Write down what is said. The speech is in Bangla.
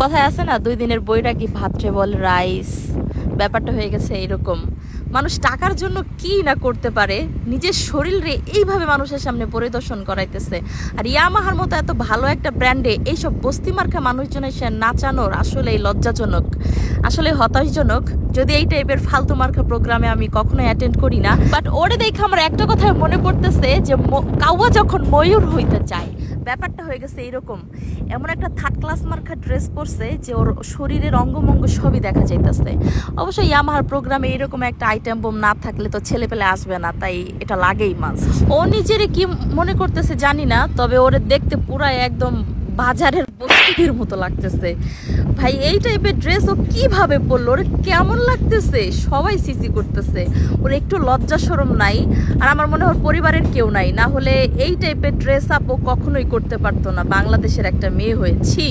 কথায় আছে না, 2 দিনের বৈরাগী ভাত্রে বল রাইস। ব্যাপারটা হয়ে গেছে এইরকম। মানুষ টাকার জন্য কি না করতে পারে, নিজের শরীরে এইভাবে মানুষের সামনে পরিদর্শন করাইতেছে। আর ইয়ামাহার মতো এত ভালো একটা ব্র্যান্ডে এইসব বস্তি মার্কা মানুষজনের সে নাচানোর আসলেই লজ্জাজনক, আসলে হতাশজনক। যদি এই টাইপের ফালতু মার্কা প্রোগ্রামে আমি কখনোই অ্যাটেন্ড করি না, বাট ওরে দেখে আমার একটা কথা মনে পড়তেছে যে কাউয়া যখন ময়ূর হইতে চায়, ব্যাপারটা হয়ে গেছে এইরকম। এমন একটা থার্ড ক্লাস মার্কা ড্রেস পরছে যে ওর শরীরের অঙ্গমঙ্গ সবই দেখা যাইতেছে। অবশ্যই ইয়ামাহার প্রোগ্রামে এরকম একটা আইটেম বোম না থাকলে তো ছেলে পেলে আসবে না, তাই এটা লাগেই মাস্ট। ও নিজের কি মনে করতেছে জানি না, তবে ওরে দেখতে পুরাই একদম বাজারের বস্তিদের মতো লাগতেছে। ভাই এই টাইপের ড্রেস ও কিভাবে পরলো, ওর কেমন লাগতেছে, সবাই সিসি করতেছে। ওর একটু লজ্জা শরম নাই। আর আমার মনে হয় পরিবারের কেউ নাই, না হলে এই টাইপের ড্রেস আপ ও কখনোই করতে পারতো না বাংলাদেশের একটা মেয়ে হয়েছি।